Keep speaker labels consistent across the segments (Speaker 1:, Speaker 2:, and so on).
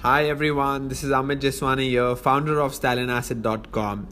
Speaker 1: Hi everyone, this is Amit Jeswani here, founder of StallionAsset.com.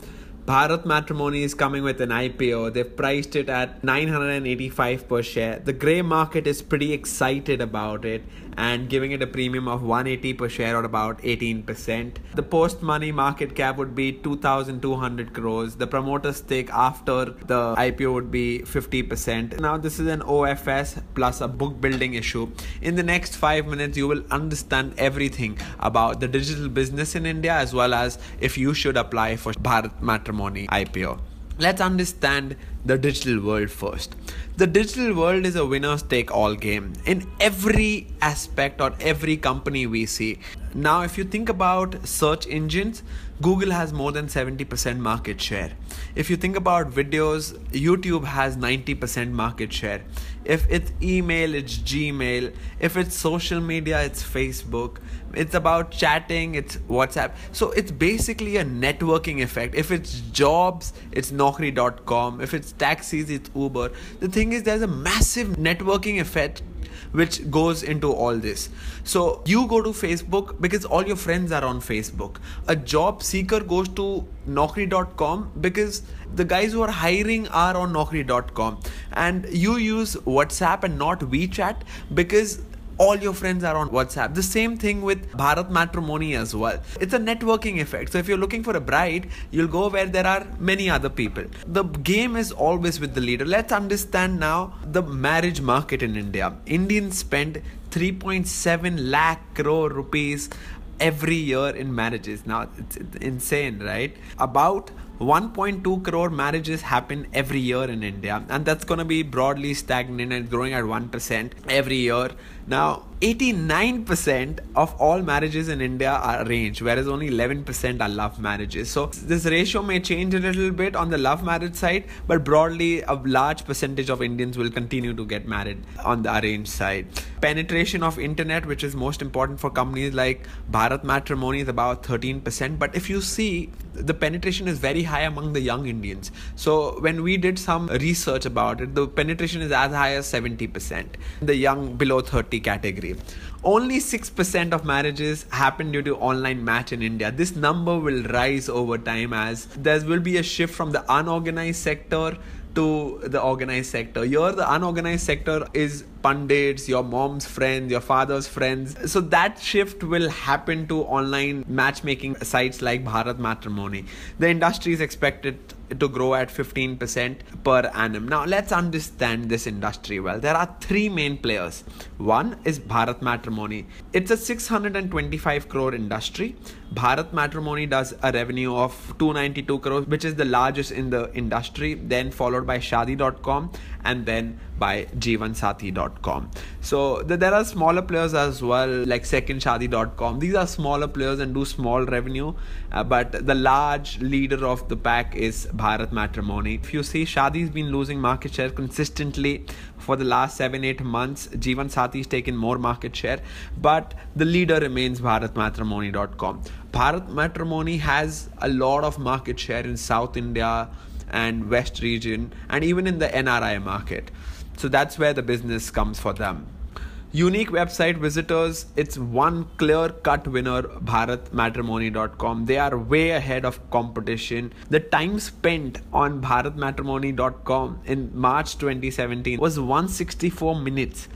Speaker 1: Bharat Matrimony is coming with an IPO. They've priced it at 985 per share. The grey market is pretty excited about it and giving it a premium of 180 per share or about 18%. The post-money market cap would be 2,200 crores. The promoter stake after the IPO would be 50%. Now this is an OFS plus a book building issue. In the next 5 minutes, you will understand everything about the digital business in India as well as if you should apply for Bharat Matrimony IPO. Let's understand the digital world first. The digital world is a winners take all game in every aspect or every company we see. Now, if you think about search engines, Google has more than 70% market share. If you think about videos, YouTube has 90% market share. If it's email, it's Gmail. If it's social media, it's Facebook. It's about chatting, it's WhatsApp. So it's basically a networking effect. If it's jobs, it's Naukri.com. If it's taxis, it's Uber. The thing is, there's a massive networking effect which goes into all this. So you go to Facebook because all your friends are on Facebook. A job seeker goes to Naukri.com because the guys who are hiring are on Naukri.com. And you use WhatsApp and not WeChat because all your friends are on WhatsApp. The same thing with Bharat Matrimony as well. It's a networking effect. So if you're looking for a bride, you'll go where there are many other people. The game is always with the leader. Let's understand now the marriage market in India. Indians spend 3.7 lakh crore rupees every year in marriages. Now it's insane, right? About 1.2 crore marriages happen every year in India, and that's going to be broadly stagnant and growing at 1% every year. Now 89% of all marriages in India are arranged, whereas only 11% are love marriages. So this ratio may change a little bit on the love marriage side, but broadly a large percentage of Indians will continue to get married on the arranged side. Penetration of internet, which is most important for companies like Bharat Matrimony, is about 13%. But if you see, the penetration is very high among the young Indians. So when we did some research about it, the penetration is as high as 70% in the young below 30 category. Only 6% of marriages happen due to online match in India. This number will rise over time as there will be a shift from the unorganized sector to the organized sector. Here the unorganized sector is pundits, your mom's friends, your father's friends. So that shift will happen to online matchmaking sites like Bharat Matrimony. The industry is expected to grow at 15% per annum. Now let's understand this industry well. There are three main players. One is Bharat Matrimony. It's a 625 crore industry. Bharat Matrimony does a revenue of 292 crores, which is the largest in the industry, then followed by Shadi.com and then by Jeevansathi.com. So there are smaller players as well, like secondshadi.com. These are smaller players and do small revenue, but the large leader of the pack is Bharat Matrimony. If you see, Shadi's been losing market share consistently for the last 7-8 months. Jeevansathi's taken more market share, but the leader remains BharatMatrimony.com. Bharat Matrimony has a lot of market share in South India and West region and even in the NRI market. So that's where the business comes for them. Unique website visitors, it's one clear-cut winner, BharatMatrimony.com. They are way ahead of competition. The time spent on BharatMatrimony.com in March 2017 was 164 minutes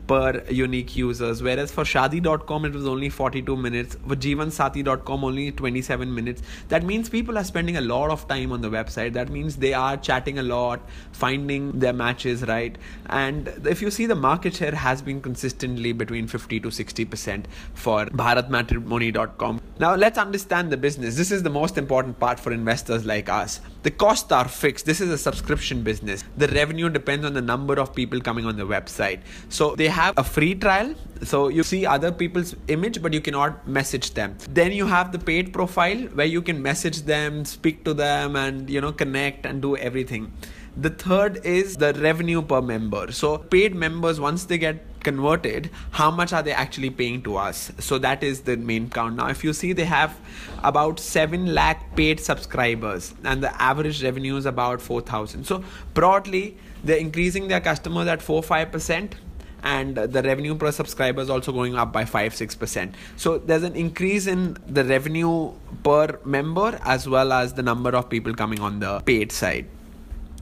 Speaker 1: per unique users, whereas for Shadi.com it was only 42 minutes, for Jeevansathi.com only 27 minutes. That means people are spending a lot of time on the website. That means they are chatting a lot, finding their matches, right? And if you see, the market share has been consistently between 50 to 60% for BharatMatrimony.com. Now let's understand the business. This is the most important part for investors like us. The costs are fixed. This is a subscription business. The revenue depends on the number of people coming on the website. So they have a free trial, so you see other people's image but you cannot message them. Then you have the paid profile where you can message them, speak to them, and connect and do everything. The third is the revenue per member. So paid members, once they get converted, how much are they actually paying to us? So that is the main count. Now if you see, they have about 7 lakh paid subscribers and the average revenue is about 4,000. So broadly they're increasing their customers at 4-5%. and the revenue per subscriber is also going up by 5-6%. So there's an increase in the revenue per member as well as the number of people coming on the paid side.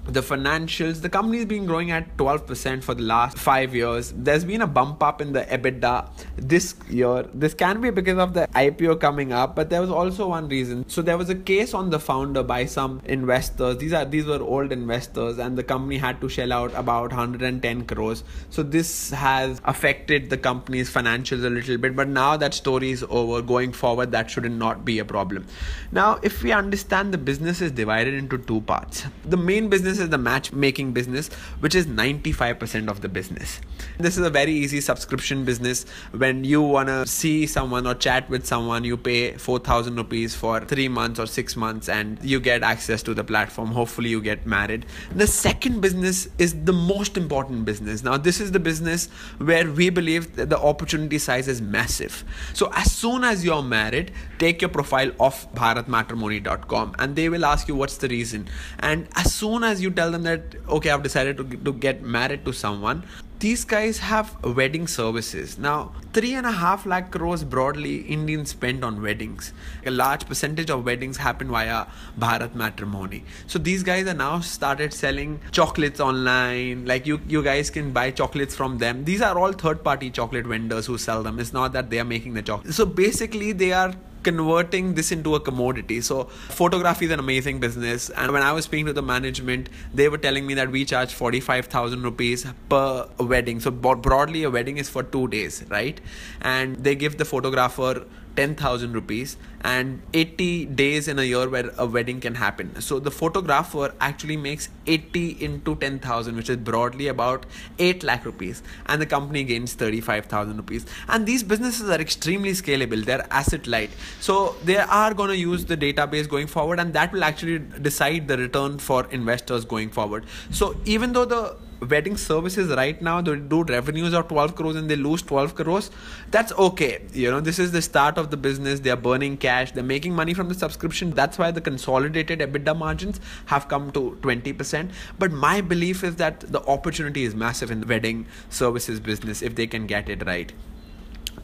Speaker 1: The financials, the company's been growing at 12% for the last 5 years. There's been a bump up in the EBITDA this year. This can be because of the IPO coming up, but there was also one reason. So there was a case on the founder by some investors. These were old investors, and the company had to shell out about 110 crores. So this has affected the company's financials a little bit, but now that story is over. Going forward, that should not be a problem. Now, if we understand, the business is divided into two parts. The main business is the matchmaking business, which is 95% of the business. This is a very easy subscription business. When you want to see someone or chat with someone, you pay 4,000 rupees for 3 months or 6 months and you get access to the platform. Hopefully you get married. The second business is the most important business. Now, this is the business where we believe that the opportunity size is massive. So as soon as you're married, take your profile off bharatmatrimony.com and they will ask you what's the reason. And as soon as you tell them that, okay, I've decided to get married to someone, these guys have wedding services. Now, 3.5 lakh crores broadly Indians spend on weddings. A large percentage of weddings happen via Bharat Matrimony. So these guys are now started selling chocolates online. Like you guys can buy chocolates from them. These are all third-party chocolate vendors who sell them. It's not that they are making the chocolate. So basically, they are converting this into a commodity. So photography is an amazing business, and when I was speaking to the management, they were telling me that we charge 45,000 rupees per wedding. So broadly, a wedding is for 2 days, right? And they give the photographer 10,000 rupees and 80 days in a year where a wedding can happen. So the photographer actually makes 80 into 10,000, which is broadly about 8 lakh rupees, and the company gains 35,000 rupees. And these businesses are extremely scalable. They're asset light. So they are going to use the database going forward, and that will actually decide the return for investors going forward. So even though the wedding services right now, they do revenues of 12 crores and they lose 12 crores, that's okay. This is the start of the business. They are burning cash. They're making money from the subscription. That's why the consolidated EBITDA margins have come to 20%. But my belief is that the opportunity is massive in the wedding services business if they can get it right.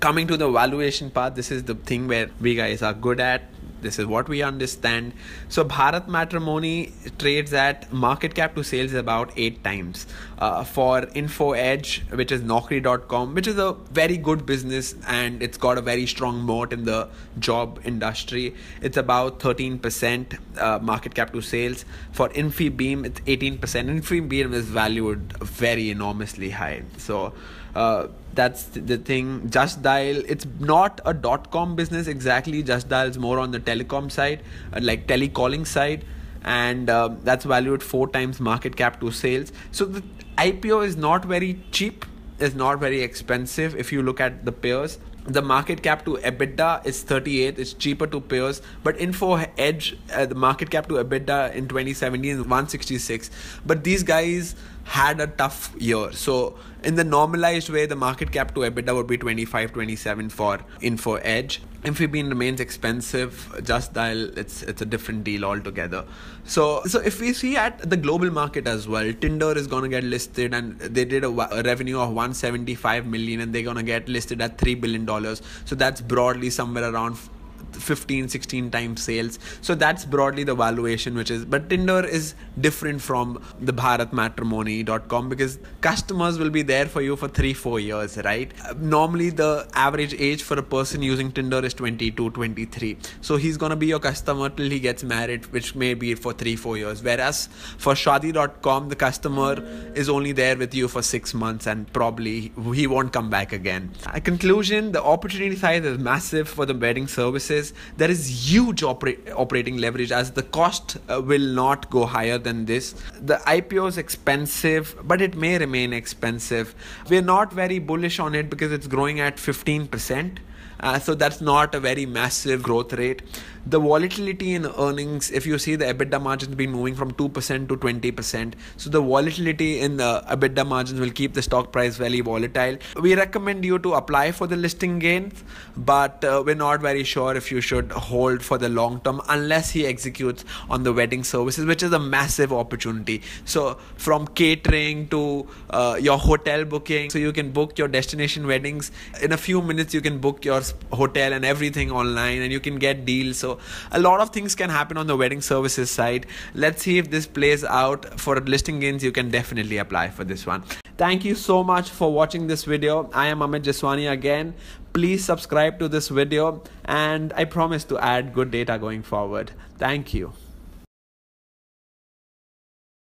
Speaker 1: Coming to the valuation part, this is the thing where we guys are good at. This is what we understand. So Bharat Matrimony trades at market cap to sales about 8 times. For Info Edge, which is Naukri.com, which is a very good business and it's got a very strong moat in the job industry, it's about 13% market cap to sales. For Infibeam, it's 18%. Infibeam is valued very enormously high. So that's the thing. Just Dial, it's not a .com business exactly. Just Dial is more on the telecom side, like telecalling side, and that's valued 4 times market cap to sales. So the IPO is not very cheap, it's not very expensive if you look at the peers. The market cap to EBITDA is 38. It's cheaper to peers. But Info Edge, the market cap to EBITDA in 2017 is 166. But these guys had a tough year. So in the normalized way, the market cap to EBITDA would be 25, 27 for Info Edge. Infibeam remains expensive. Just Dial, it's a different deal altogether. So if we see at the global market as well, Tinder is going to get listed, and they did a revenue of 175 million and they're going to get listed at $3 billion. So that's broadly somewhere around 15-16 times sales. So that's broadly the valuation, but Tinder is different from the bharatmatrimony.com because customers will be there for you for 3-4 years, right? Normally the average age for a person using Tinder is 22-23. So he's gonna be your customer till he gets married, which may be for 3-4 years. Whereas for Shadi.com, the customer is only there with you for 6 months and probably he won't come back again. A conclusion, the opportunity size is massive for the wedding services. There is huge operating leverage as the cost will not go higher than this. The IPO is expensive, but it may remain expensive. We're not very bullish on it because it's growing at 15%. So that's not a very massive growth rate. The volatility in earnings, if you see the EBITDA margins been moving from 2% to 20%. So the volatility in the EBITDA margins will keep the stock price very volatile. We recommend you to apply for the listing gains, but we're not very sure if you should hold for the long term unless he executes on the wedding services, which is a massive opportunity. So from catering to your hotel booking, so you can book your destination weddings in a few minutes. You can book your hotel and everything online, and you can get deals. So a lot of things can happen on the wedding services side. Let's see if this plays out. For listing gains, you can definitely apply for this one. Thank you so much for watching this video. I am Amit Jeswani again. Please subscribe to this video, and I promise to add good data going forward. Thank you.